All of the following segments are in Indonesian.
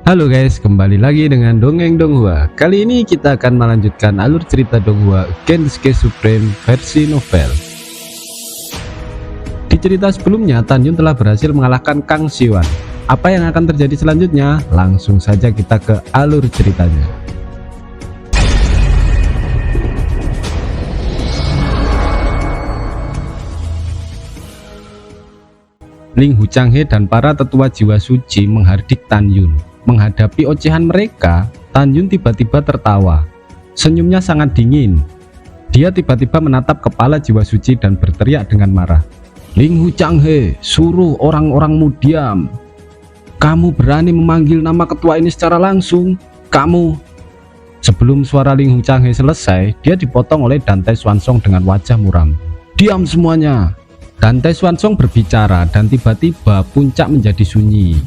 Halo guys, kembali lagi dengan Dongeng Donghua. Kali ini kita akan melanjutkan alur cerita Donghua Gensuke Supreme versi novel. Di cerita sebelumnya, Tanjun telah berhasil mengalahkan Kang Siwan. Apa yang akan terjadi selanjutnya? Langsung saja kita ke alur ceritanya. Ling Huchanghe dan para tetua jiwa suci menghardik Tanjun. Menghadapi ocehan mereka, Tanjun tiba-tiba tertawa. Senyumnya sangat dingin. Dia tiba-tiba menatap kepala jiwa suci dan berteriak dengan marah. Ling Huchanghe, suruh orang-orangmu diam. Kamu berani memanggil nama ketua ini secara langsung? Kamu... Sebelum suara Ling Huchanghe selesai, dia dipotong oleh Dante Swansong dengan wajah muram. Diam semuanya. Dante Swansong berbicara dan tiba-tiba puncak menjadi sunyi.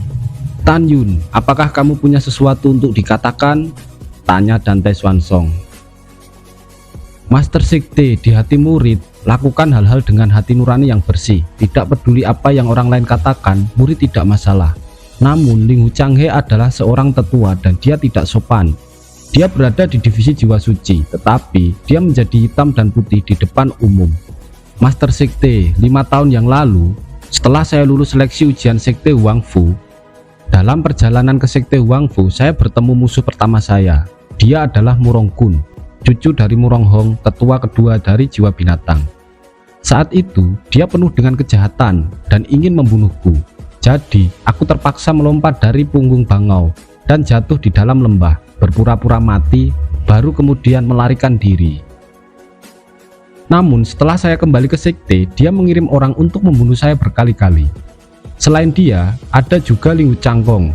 Tanjun, apakah kamu punya sesuatu untuk dikatakan? Tanya Dante Swansong. Master Sekte, di hati murid, lakukan hal-hal dengan hati nurani yang bersih. Tidak peduli apa yang orang lain katakan, murid tidak masalah. Namun Ling Huchanghe adalah seorang tetua dan dia tidak sopan. Dia berada di divisi jiwa suci, tetapi dia menjadi hitam dan putih di depan umum. Master Sekte, 5 tahun yang lalu, setelah saya lulus seleksi ujian Sekte Huangfu, dalam perjalanan ke Sekte Huangfu, saya bertemu musuh pertama saya. Dia adalah Murong Kun, cucu dari Murong Hong, tetua kedua dari jiwa binatang. Saat itu, dia penuh dengan kejahatan dan ingin membunuhku. Jadi, aku terpaksa melompat dari punggung bangau dan jatuh di dalam lembah, berpura-pura mati, baru kemudian melarikan diri. Namun, setelah saya kembali ke Sekte, dia mengirim orang untuk membunuh saya berkali-kali. Selain dia, ada juga Ling Huchangkong.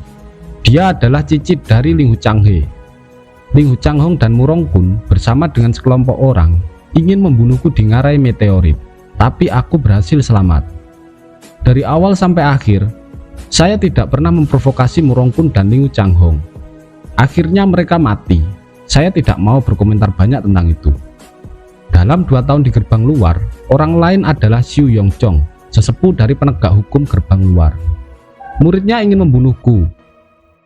Dia adalah cicit dari Ling Huchanghe. Ling Huchanghong dan Murong Kun bersama dengan sekelompok orang ingin membunuhku di ngarai meteorit, tapi aku berhasil selamat. Dari awal sampai akhir, saya tidak pernah memprovokasi Murong Kun dan Ling Huchanghong. Akhirnya mereka mati. Saya tidak mau berkomentar banyak tentang itu. Dalam 2 tahun di gerbang luar, orang lain adalah Xiu Yongchong, sesepuh dari penegak hukum gerbang luar. Muridnya ingin membunuhku,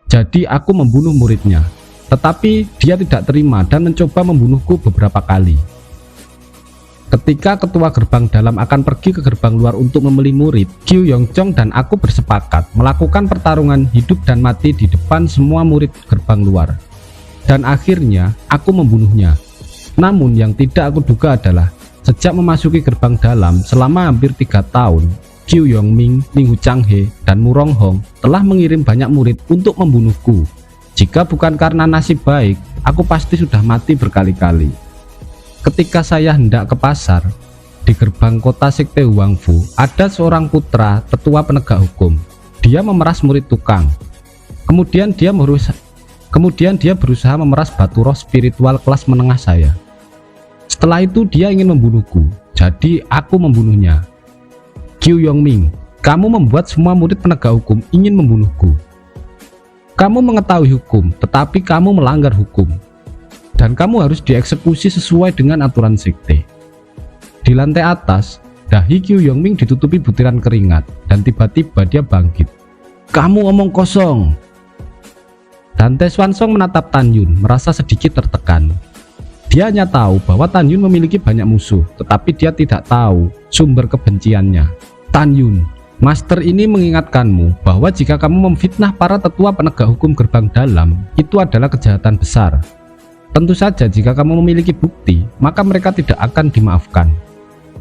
jadi aku membunuh muridnya. Tetapi dia tidak terima dan mencoba membunuhku beberapa kali. Ketika ketua gerbang dalam akan pergi ke gerbang luar untuk membeli murid, Xiu Yongchong dan aku bersepakat melakukan pertarungan hidup dan mati di depan semua murid gerbang luar. Dan akhirnya aku membunuhnya. Namun yang tidak aku duga adalah sejak memasuki gerbang dalam selama hampir 3 tahun, Qiu Yongming, Ling Huchanghe, dan Murong Hong telah mengirim banyak murid untuk membunuhku. Jika bukan karena nasib baik, aku pasti sudah mati berkali-kali. Ketika saya hendak ke pasar, di gerbang kota Sekte Huangfu, ada seorang putra tetua penegak hukum. Dia memeras murid tukang. Kemudian dia berusaha memeras batu roh spiritual kelas menengah saya. Setelah itu dia ingin membunuhku, jadi aku membunuhnya. Qiu Yongming, kamu membuat semua murid penegak hukum ingin membunuhku. Kamu mengetahui hukum, tetapi kamu melanggar hukum. Dan kamu harus dieksekusi sesuai dengan aturan sekte. Di lantai atas, dahi Qiu Yongming ditutupi butiran keringat, dan tiba-tiba dia bangkit. Kamu omong kosong. Dante Swansong menatap Tanjun, merasa sedikit tertekan. Dia hanya tahu bahwa Tanjun memiliki banyak musuh, tetapi dia tidak tahu sumber kebenciannya. Tanjun, Master ini mengingatkanmu bahwa jika kamu memfitnah para tetua penegak hukum gerbang dalam, itu adalah kejahatan besar. Tentu saja jika kamu memiliki bukti, maka mereka tidak akan dimaafkan.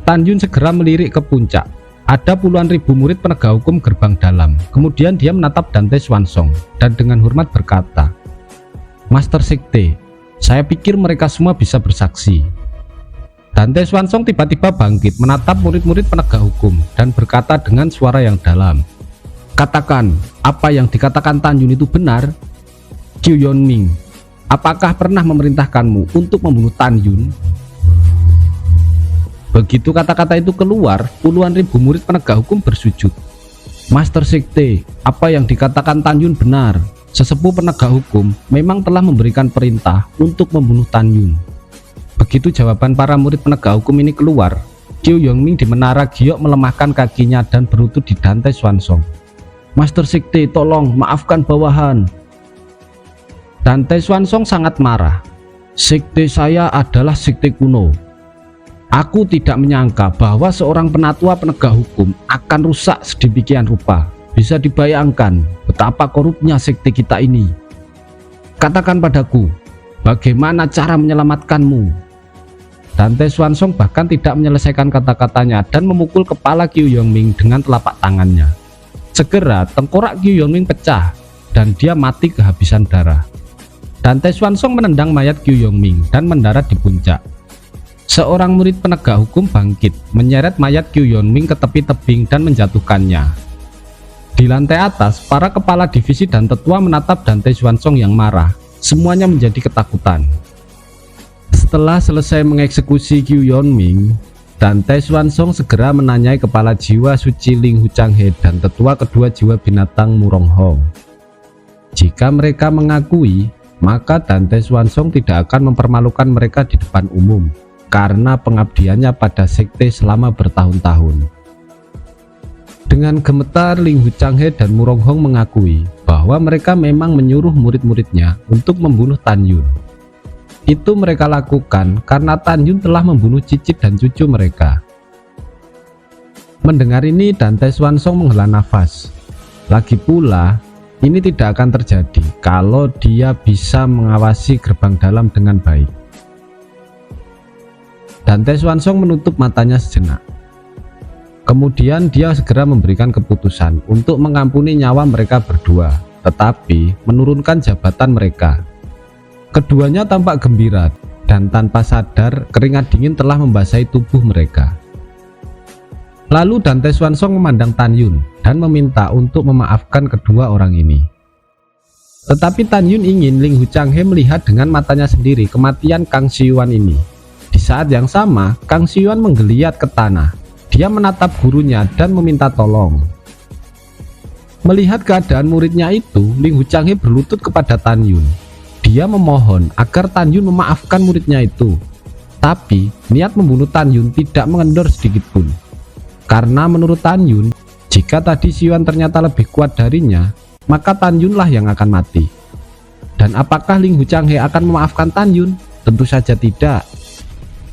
Tanjun segera melirik ke puncak. Ada puluhan ribu murid penegak hukum gerbang dalam. Kemudian dia menatap Dante Swansong dan dengan hormat berkata, Master Sekte, saya pikir mereka semua bisa bersaksi. Dante Swansong tiba-tiba bangkit menatap murid-murid penegak hukum dan berkata dengan suara yang dalam, katakan, apa yang dikatakan Tanjun itu benar? Qiu Yongming, apakah pernah memerintahkanmu untuk membunuh Tanjun? Begitu kata-kata itu keluar, puluhan ribu murid penegak hukum bersujud. Master Sekte, apa yang dikatakan Tanjun benar. Sesepuh penegak hukum memang telah memberikan perintah untuk membunuh Tanjun. Begitu jawaban para murid penegak hukum ini keluar, Qiu Yongming di menara giok melemahkan kakinya dan berlutut di Dante Swansong. Master Sekte, tolong maafkan bawahan. Dante Swansong sangat marah. Sekte saya adalah sekte kuno. Aku tidak menyangka bahwa seorang penatua penegak hukum akan rusak sedemikian rupa. Bisa dibayangkan betapa korupnya sekte kita ini. Katakan padaku, bagaimana cara menyelamatkanmu? Dante Swansong bahkan tidak menyelesaikan kata-katanya dan memukul kepala Qiu Yongming dengan telapak tangannya. Segera tengkorak Qiu Yongming pecah dan dia mati kehabisan darah. Dante Swansong menendang mayat Qiu Yongming dan mendarat di puncak. Seorang murid penegak hukum bangkit, menyeret mayat Qiu Yongming ke tepi tebing dan menjatuhkannya. Di lantai atas, para kepala divisi dan tetua menatap Dante Swansong yang marah. Semuanya menjadi ketakutan. Setelah selesai mengeksekusi Qiu Yongming, Dante Swansong segera menanyai kepala jiwa suci Ling Huchanghe dan tetua kedua jiwa binatang Muronghong. Jika mereka mengakui, maka Dante Swansong tidak akan mempermalukan mereka di depan umum karena pengabdiannya pada sekte selama bertahun-tahun. Dengan gemetar, Ling Huchanghe dan Muronghong mengakui bahwa mereka memang menyuruh murid-muridnya untuk membunuh Tan Yun. Itu mereka lakukan karena Tan Yun telah membunuh cicit dan cucu mereka. Mendengar ini, Dante Swansong menghela nafas. Lagi pula, ini tidak akan terjadi kalau dia bisa mengawasi gerbang dalam dengan baik. Dante Swansong menutup matanya sejenak. Kemudian dia segera memberikan keputusan untuk mengampuni nyawa mereka berdua, tetapi menurunkan jabatan mereka. Keduanya tampak gembira dan tanpa sadar keringat dingin telah membasahi tubuh mereka. Lalu Dante Swansong memandang Tan Yun dan meminta untuk memaafkan kedua orang ini. Tetapi Tan Yun ingin Ling Huchanghe melihat dengan matanya sendiri kematian Kang Shiyuan ini. Di saat yang sama, Kang Shiyuan menggeliat ke tanah. Dia menatap gurunya dan meminta tolong. Melihat keadaan muridnya itu, Ling Huchanghe berlutut kepada Tan Yun. Dia memohon agar Tan Yun memaafkan muridnya itu. Tapi niat membunuh Tan Yun tidak mengendor sedikitpun. Karena menurut Tan Yun, jika tadi Shiyuan ternyata lebih kuat darinya, maka Tan Yun lah yang akan mati. Dan apakah Ling Huchanghe akan memaafkan Tan Yun? Tentu saja tidak.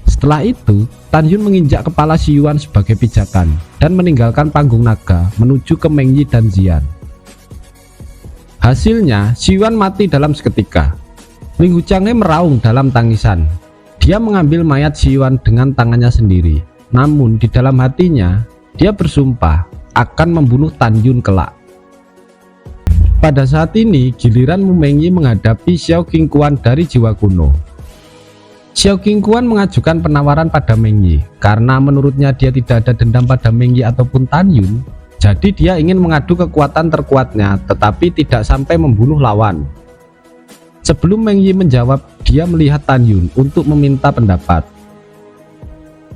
Setelah itu, Tan Yun menginjak kepala Shiyuan sebagai pijakan dan meninggalkan panggung naga menuju ke Meng Yi dan Xian. Hasilnya, Shiyuan mati dalam seketika. Ling Huchanghe meraung dalam tangisan. Dia mengambil mayat Shiyuan dengan tangannya sendiri. Namun di dalam hatinya, dia bersumpah akan membunuh Tan Yun kelak. Pada saat ini, giliran Mu Meng Yi menghadapi Xiao Qingquan dari jiwa kuno. Xiao Qingquan mengajukan penawaran pada Meng Yi karena menurutnya dia tidak ada dendam pada Meng Yi ataupun Tan Yun. Jadi dia ingin mengadu kekuatan terkuatnya tetapi tidak sampai membunuh lawan. Sebelum Meng Yi menjawab, dia melihat Tan Yun untuk meminta pendapat.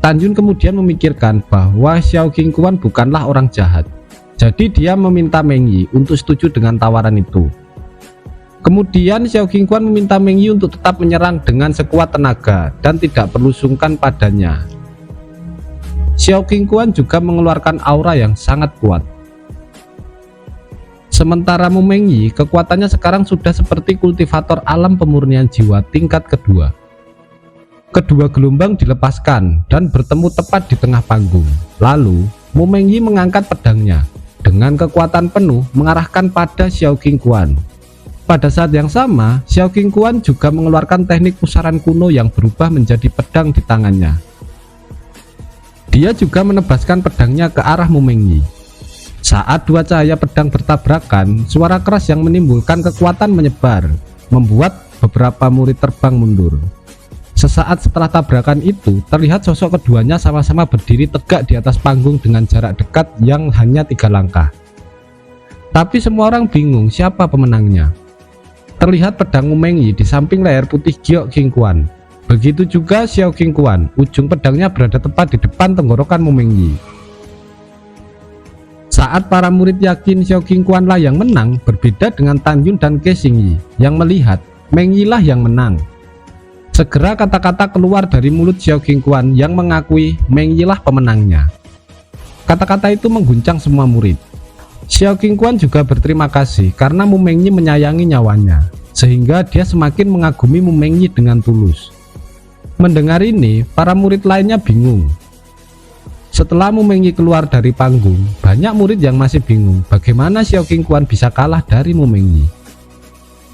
Tan Yun kemudian memikirkan bahwa Xiao Qingquan bukanlah orang jahat. Jadi dia meminta Meng Yi untuk setuju dengan tawaran itu. Kemudian Xiao Qingquan meminta Meng Yi untuk tetap menyerang dengan sekuat tenaga dan tidak perlu sungkan padanya. Xiao Qingquan juga mengeluarkan aura yang sangat kuat. Sementara Mu Meng Yi kekuatannya sekarang sudah seperti kultivator alam pemurnian jiwa tingkat kedua. Kedua gelombang dilepaskan dan bertemu tepat di tengah panggung. Lalu Mu Meng Yi mengangkat pedangnya dengan kekuatan penuh mengarahkan pada Xiao Qingquan. Pada saat yang sama, Xiao Qingquan juga mengeluarkan teknik pusaran kuno yang berubah menjadi pedang di tangannya. Dia juga menebaskan pedangnya ke arah Mu Meng Yi. Saat dua cahaya pedang bertabrakan, suara keras yang menimbulkan kekuatan menyebar, membuat beberapa murid terbang mundur. Sesaat setelah tabrakan itu, terlihat sosok keduanya sama-sama berdiri tegak di atas panggung dengan jarak dekat yang hanya 3 langkah. Tapi semua orang bingung siapa pemenangnya. Terlihat pedang Mu Meng Yi di samping leher putih Giok Qingquan. Begitu juga Xiao Qingquan, ujung pedangnya berada tepat di depan tenggorokan Mu Meng Yi. Saat para murid yakin Xiao Qingquan lah yang menang, berbeda dengan Tan Yun dan Ke Xingyi yang melihat Meng Yi lah yang menang. Segera kata-kata keluar dari mulut Xiao Qingquan yang mengakui Meng Yi lah pemenangnya. Kata-kata itu mengguncang semua murid. Xiao Qingquan juga berterima kasih karena Mu Meng Yi menyayangi nyawanya. sehingga dia semakin mengagumi Mu Mengyi dengan tulus. Mendengar ini, para murid lainnya bingung. Setelah Mu Mengyi keluar dari panggung, banyak murid yang masih bingung bagaimana Xiao Qingquan bisa kalah dari Mu Mengyi.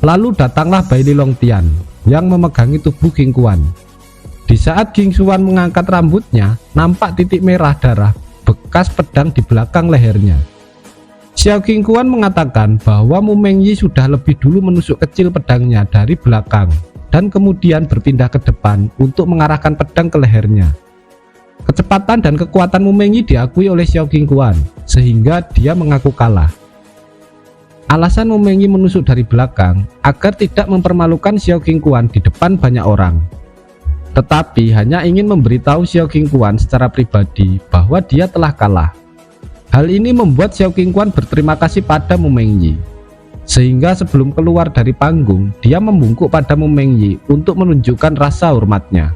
Lalu datanglah Bai Li Longtian yang memegangi tubuh Qingquan. Di saat Qingquan mengangkat rambutnya, nampak titik merah darah bekas pedang di belakang lehernya. Xiao Qingquan mengatakan bahwa Mu Mengyi sudah lebih dulu menusuk kecil pedangnya dari belakang dan kemudian berpindah ke depan untuk mengarahkan pedang ke lehernya. Kecepatan dan kekuatan Mu Mengyi diakui oleh Xiao Qingquan sehingga dia mengaku kalah. Alasan Mu Mengyi menusuk dari belakang agar tidak mempermalukan Xiao Qingquan di depan banyak orang, tetapi hanya ingin memberitahu Xiao Qingquan secara pribadi bahwa dia telah kalah. Hal ini membuat Xiao Qingquan berterima kasih pada Mu Mengyi, sehingga sebelum keluar dari panggung, dia membungkuk pada Mu Mengyi untuk menunjukkan rasa hormatnya.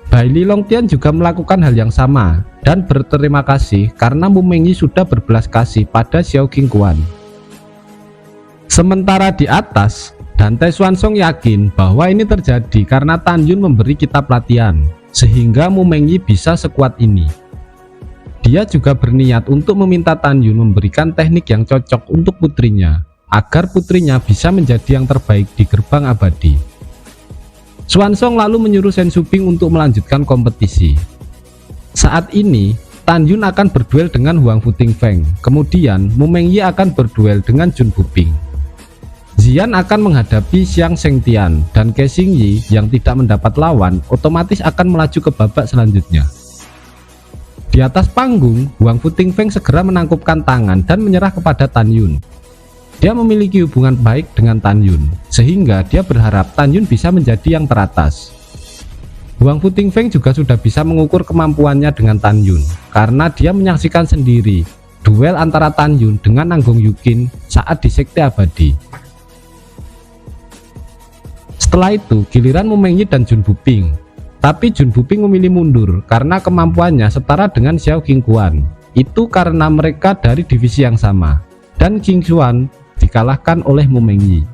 Bai Li Longtian juga melakukan hal yang sama dan berterima kasih karena Mu Mengyi sudah berbelas kasih pada Xiao Qingquan. Sementara di atas, Dante Xuanzong yakin bahwa ini terjadi karena Tan Yun memberi kitab latihan, sehingga Mu Mengyi bisa sekuat ini. Dia juga berniat untuk meminta Tan Yun memberikan teknik yang cocok untuk putrinya, agar putrinya bisa menjadi yang terbaik di gerbang abadi. Xuanzong lalu menyuruh Shen Shuping untuk melanjutkan kompetisi. Saat ini, Tan Yun akan berduel dengan Huang Futingfeng, kemudian Mu Mengyi akan berduel dengan Jun Buping. Ziyan akan menghadapi Xiang Shengtian dan Ke Xingyi yang tidak mendapat lawan otomatis akan melaju ke babak selanjutnya. Di atas panggung, Huang Futingfeng segera menangkupkan tangan dan menyerah kepada Tan Yun. Dia memiliki hubungan baik dengan Tan Yun, sehingga dia berharap Tan Yun bisa menjadi yang teratas. Huang Futingfeng juga sudah bisa mengukur kemampuannya dengan Tan Yun, karena dia menyaksikan sendiri duel antara Tan Yun dengan Nanggong Yukin saat di Sekte Abadi. Setelah itu, giliran Mu Mengyi dan Jun Buping. Tapi Jun Buping memilih mundur karena kemampuannya setara dengan Xiao Qingquan. Itu karena mereka dari divisi yang sama, dan Qingquan dikalahkan oleh Mu Mengyi.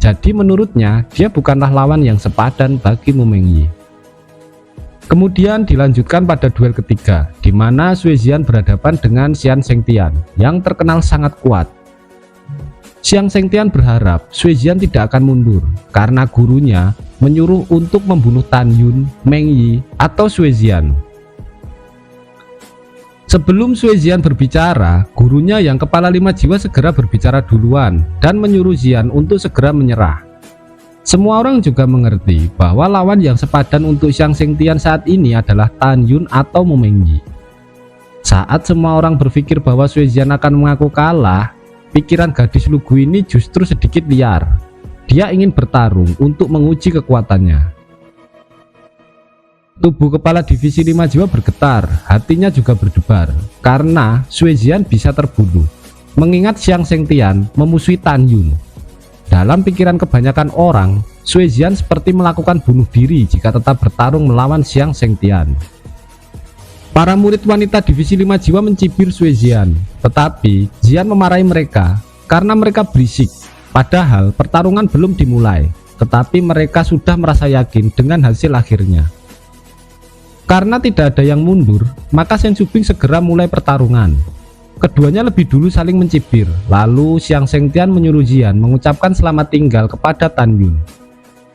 Jadi menurutnya dia bukanlah lawan yang sepadan bagi Mu Mengyi. Kemudian dilanjutkan pada duel ketiga, di mana Sui Jian berhadapan dengan Xiang Shengtian yang terkenal sangat kuat. Xiang Shengtian berharap Sui Jian tidak akan mundur karena gurunya menyuruh untuk membunuh Tan Yun, Mengyi, atau Sui Jian. Sebelum Sui Jian berbicara, gurunya yang kepala 5 jiwa segera berbicara duluan dan menyuruh Jian untuk segera menyerah. Semua orang juga mengerti bahwa lawan yang sepadan untuk Xiang Shengtian saat ini adalah Tan Yun atau Mu Mengyi. Saat semua orang berpikir bahwa Sui Jian akan mengaku kalah, pikiran gadis lugu ini justru sedikit liar. Dia ingin bertarung untuk menguji kekuatannya. Tubuh kepala divisi 5 jiwa bergetar, hatinya juga berdebar, karena Sui Jian bisa terbunuh, mengingat Xiang Shengtian memusuhi Tan Yun. Dalam pikiran kebanyakan orang, Sui Jian seperti melakukan bunuh diri jika tetap bertarung melawan Xiang Shengtian. Para murid wanita divisi 5 jiwa mencibir Sui Jian, tetapi Jian memarahi mereka karena mereka berisik. Padahal pertarungan belum dimulai, tetapi mereka sudah merasa yakin dengan hasil akhirnya. Karena tidak ada yang mundur, maka Shen Shuping segera mulai pertarungan. Keduanya lebih dulu saling mencibir, lalu Xiang Shengtian menyuruh Jian mengucapkan selamat tinggal kepada Tan Yun.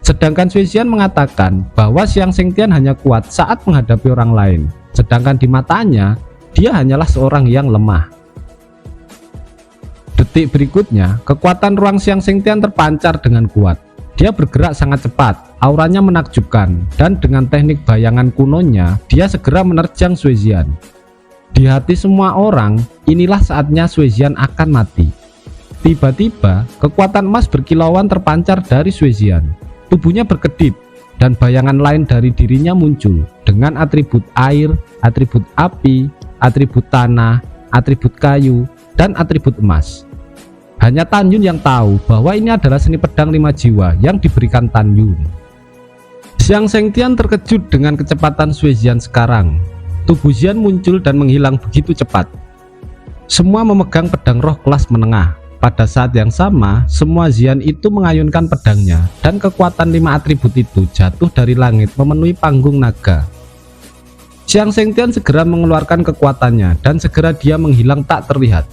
Sedangkan Sui Jian mengatakan bahwa Xiang Shengtian hanya kuat saat menghadapi orang lain, sedangkan di matanya dia hanyalah seorang yang lemah. Detik berikutnya, kekuatan ruang Xiang Shengtian terpancar dengan kuat. Dia bergerak sangat cepat, auranya menakjubkan, dan dengan teknik bayangan kunonya, dia segera menerjang Sui Jian. Di hati semua orang, inilah saatnya Sui Jian akan mati. Tiba-tiba, kekuatan emas berkilauan terpancar dari Sui Jian. Tubuhnya berkedip, dan bayangan lain dari dirinya muncul dengan atribut air, atribut api, atribut tanah, atribut kayu, dan atribut emas. Hanya Tan Yun yang tahu bahwa ini adalah seni pedang 5 jiwa yang diberikan Tan Yun. Xiang Shengtian terkejut dengan kecepatan Sui Jian sekarang. Tubuh Jian muncul dan menghilang begitu cepat. Semua memegang pedang roh kelas menengah, pada saat yang sama, semua Xian itu mengayunkan pedangnya dan kekuatan 5 atribut itu jatuh dari langit memenuhi panggung naga. Xiang Shengtian segera mengeluarkan kekuatannya dan segera dia menghilang tak terlihat.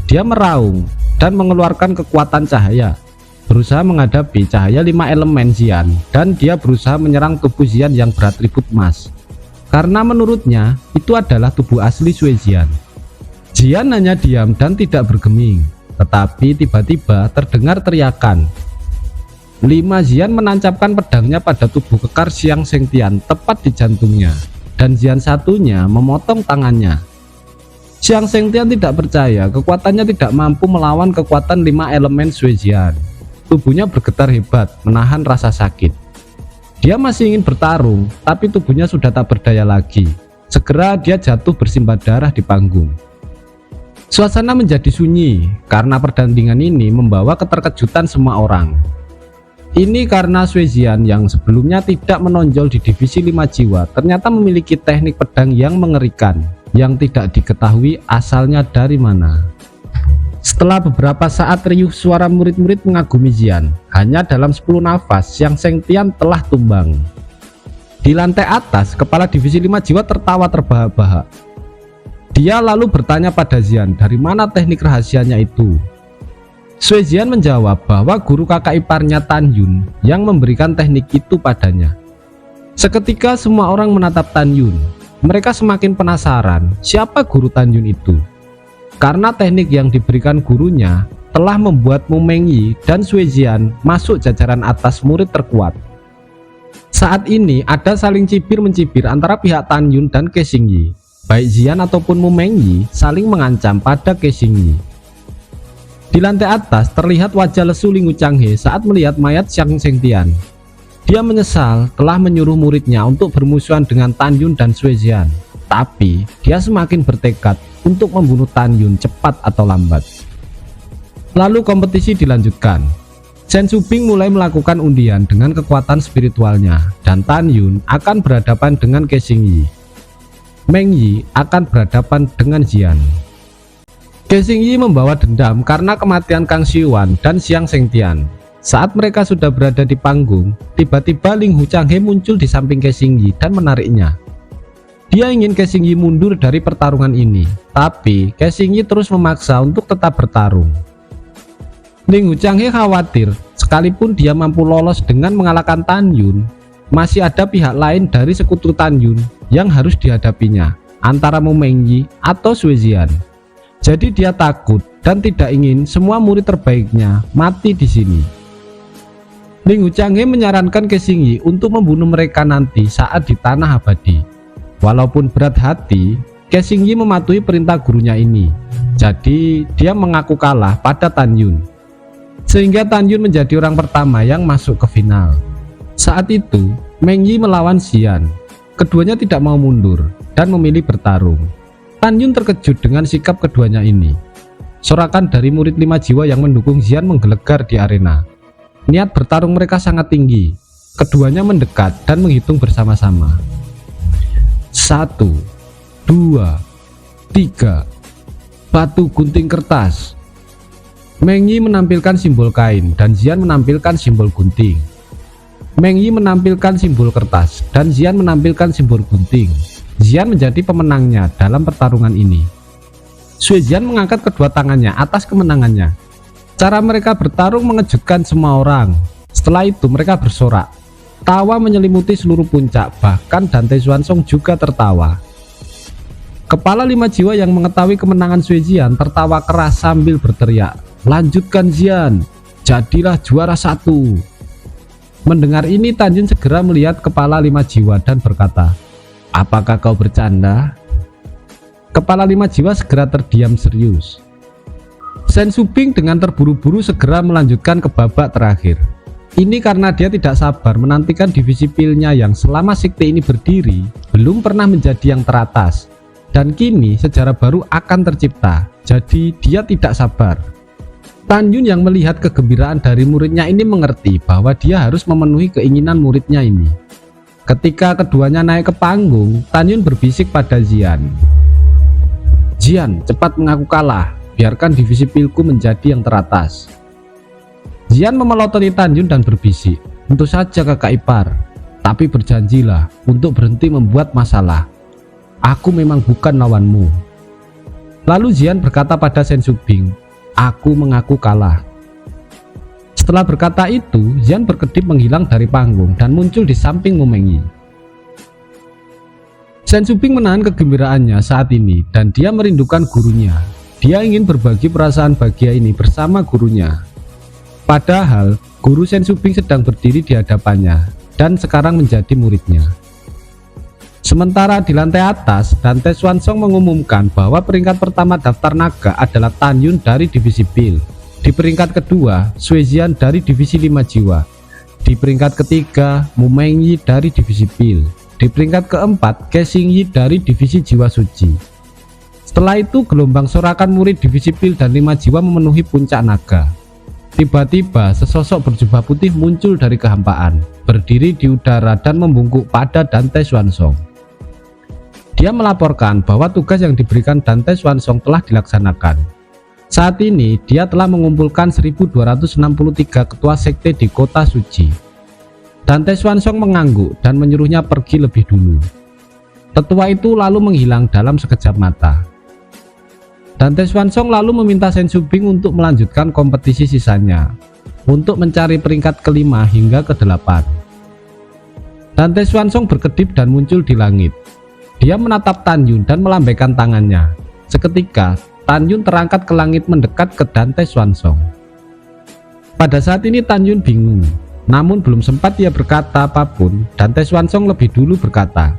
Dia meraung dan mengeluarkan kekuatan cahaya, berusaha menghadapi cahaya 5 elemen Xian, dan dia berusaha menyerang tubuh Xian yang beratribut emas. Karena menurutnya itu adalah tubuh asli Sui Xian. Xian hanya diam dan tidak bergeming. Tetapi tiba-tiba terdengar teriakan. 5 Xian menancapkan pedangnya pada tubuh kekar Xiang Shengtian tepat di jantungnya, dan Xian satunya memotong tangannya. Xiang Shengtian tidak percaya kekuatannya tidak mampu melawan kekuatan 5 elemen Sui Xian. Tubuhnya bergetar hebat menahan rasa sakit. Dia masih ingin bertarung, tapi tubuhnya sudah tak berdaya lagi. Segera dia jatuh bersimbah darah di panggung. Suasana menjadi sunyi karena pertandingan ini membawa keterkejutan semua orang. Ini karena Sui Xian yang sebelumnya tidak menonjol di divisi 5 jiwa ternyata memiliki teknik pedang yang mengerikan yang tidak diketahui asalnya dari mana. Setelah beberapa saat riuh suara murid-murid mengagumi Xian, hanya dalam 10 nafas Xiang Shengtian telah tumbang. Di lantai atas, kepala divisi 5 jiwa tertawa terbahak-bahak. Dia lalu bertanya pada Xian dari mana teknik rahasianya itu. Sui Xian menjawab bahwa guru kakak iparnya Tan Yun yang memberikan teknik itu padanya. Seketika semua orang menatap Tan Yun. Mereka semakin penasaran siapa guru Tan Yun itu. Karena teknik yang diberikan gurunya telah membuat Mu Mengyi dan Sui Xian masuk jajaran atas murid terkuat. Saat ini ada saling cibir-mencibir antara pihak Tan Yun dan Ke Xingyi. Baik Xian ataupun Mu Mengyi saling mengancam pada Ke Xingyi. Di lantai atas terlihat wajah lesu Lingu Changhe saat melihat mayat Xiang Shengtian. Dia menyesal telah menyuruh muridnya untuk bermusuhan dengan Tan Yun dan Sui Xian. Tapi dia semakin bertekad untuk membunuh Tan Yun cepat atau lambat. Lalu kompetisi dilanjutkan. Chen Shubing mulai melakukan undian dengan kekuatan spiritualnya, dan Tan Yun akan berhadapan dengan Ke Xingyi. Mengyi akan berhadapan dengan Xian. Ke Xingyi membawa dendam karena kematian Kang Xiuan dan Xiang Shengtian. Saat mereka sudah berada di panggung, tiba-tiba Ling Hu Changhe muncul di samping Ke Xingyi dan menariknya. Dia ingin Ke Xingyi mundur dari pertarungan ini, tapi Ke Xingyi terus memaksa untuk tetap bertarung. Ling Hu Changhe khawatir, sekalipun dia mampu lolos dengan mengalahkan Tan Yun, masih ada pihak lain dari sekutu Tan Yun yang harus dihadapinya, antara Mu Mengyi atau Sui Xian. Jadi dia takut dan tidak ingin semua murid terbaiknya mati di sini. Ling Hu Changhe menyarankan Ke Xingyi untuk membunuh mereka nanti saat di tanah abadi. Walaupun berat hati, Ke Xingyi mematuhi perintah gurunya ini. Jadi dia mengaku kalah pada Tan Yun, sehingga Tan Yun menjadi orang pertama yang masuk ke final. Saat itu Mengyi melawan Xian. Keduanya tidak mau mundur dan memilih bertarung. Tan Yun terkejut dengan sikap keduanya ini. Sorakan dari murid 5 jiwa yang mendukung Xian menggelegar di arena. Niat bertarung mereka sangat tinggi. Keduanya mendekat dan menghitung bersama-sama. 1, 2, 3. Batu gunting kertas. Mengyi menampilkan simbol kain dan Xian menampilkan simbol gunting. Mengyi menampilkan simbol kertas dan Xian menampilkan simbol gunting. Xian menjadi pemenangnya dalam pertarungan ini. Sui Xian mengangkat kedua tangannya atas kemenangannya. Cara mereka bertarung mengejutkan semua orang. Setelah itu mereka bersorak. Tawa menyelimuti seluruh puncak, bahkan Dante Xuanzong juga tertawa. Kepala 5 jiwa yang mengetahui kemenangan Sui Xian tertawa keras sambil berteriak, "Lanjutkan Xian, jadilah juara 1." Mendengar ini Tan Yun segera melihat kepala 5 jiwa dan berkata, "Apakah kau bercanda?" Kepala 5 jiwa segera terdiam serius. Chen Shubing dengan terburu-buru segera melanjutkan ke babak terakhir. Ini karena dia tidak sabar menantikan divisi pilnya yang selama sekte ini berdiri belum pernah menjadi yang teratas, dan kini sejarah baru akan tercipta. Jadi dia tidak sabar. Tan Yun yang melihat kegembiraan dari muridnya ini mengerti bahwa dia harus memenuhi keinginan muridnya ini. Ketika keduanya naik ke panggung, Tan Yun berbisik pada Xian, "Xian, cepat mengaku kalah. biarkan divisi pilku menjadi yang teratas. Jian memelototi Tan Yun dan berbisik, tentu saja kakak ipar, tapi berjanjilah untuk berhenti membuat masalah. Aku memang bukan lawanmu. Lalu Jian berkata pada Shen Shubing, aku mengaku kalah. Setelah berkata itu, Jian berkedip menghilang dari panggung dan muncul di samping Mu Mengyi. Shen Shubing menahan kegembiraannya saat ini dan dia merindukan gurunya. Dia ingin berbagi perasaan bahagia ini bersama gurunya. Padahal guru Shen Shubing sedang berdiri di hadapannya dan sekarang menjadi muridnya. Sementara di lantai atas, Dante Swansong mengumumkan bahwa peringkat pertama daftar naga adalah Tan Yun dari divisi Pil. Di peringkat kedua, Sui Jian dari divisi 5 jiwa. Di peringkat ketiga, Mu Mengyi dari divisi Pil. Di peringkat keempat, Ke Xingyi dari divisi jiwa suci. Setelah itu, gelombang sorakan murid divisi Pil dan 5 jiwa memenuhi puncak naga. Tiba-tiba, sesosok berjubah putih muncul dari kehampaan, berdiri di udara dan membungkuk pada Dante Swansong. Dia melaporkan bahwa tugas yang diberikan Dante Swansong telah dilaksanakan. Saat ini, dia telah mengumpulkan 1263 ketua sekte di kota suci. Dante Swansong mengangguk dan menyuruhnya pergi lebih dulu. Tetua itu lalu menghilang dalam sekejap mata. Dante Swansong lalu meminta Shen Shubing untuk melanjutkan kompetisi sisanya, untuk mencari peringkat kelima hingga ke-8. Dante Swansong berkedip dan muncul di langit. Dia menatap Tan Yun dan melambaikan tangannya. Seketika, Tan Yun terangkat ke langit mendekat ke Dante Swansong. Pada saat ini Tan Yun bingung, namun belum sempat ia berkata apapun, Dante Swansong lebih dulu berkata,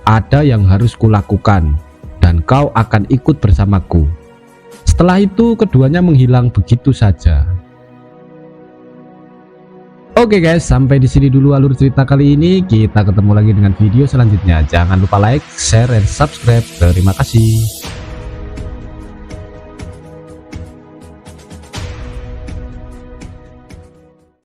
ada yang harus kulakukan, dan kau akan ikut bersamaku. Setelah itu keduanya menghilang begitu saja. Oke guys, sampai di sini dulu alur cerita kali ini. Kita ketemu lagi dengan video selanjutnya. Jangan lupa like, share, dan subscribe. Terima kasih.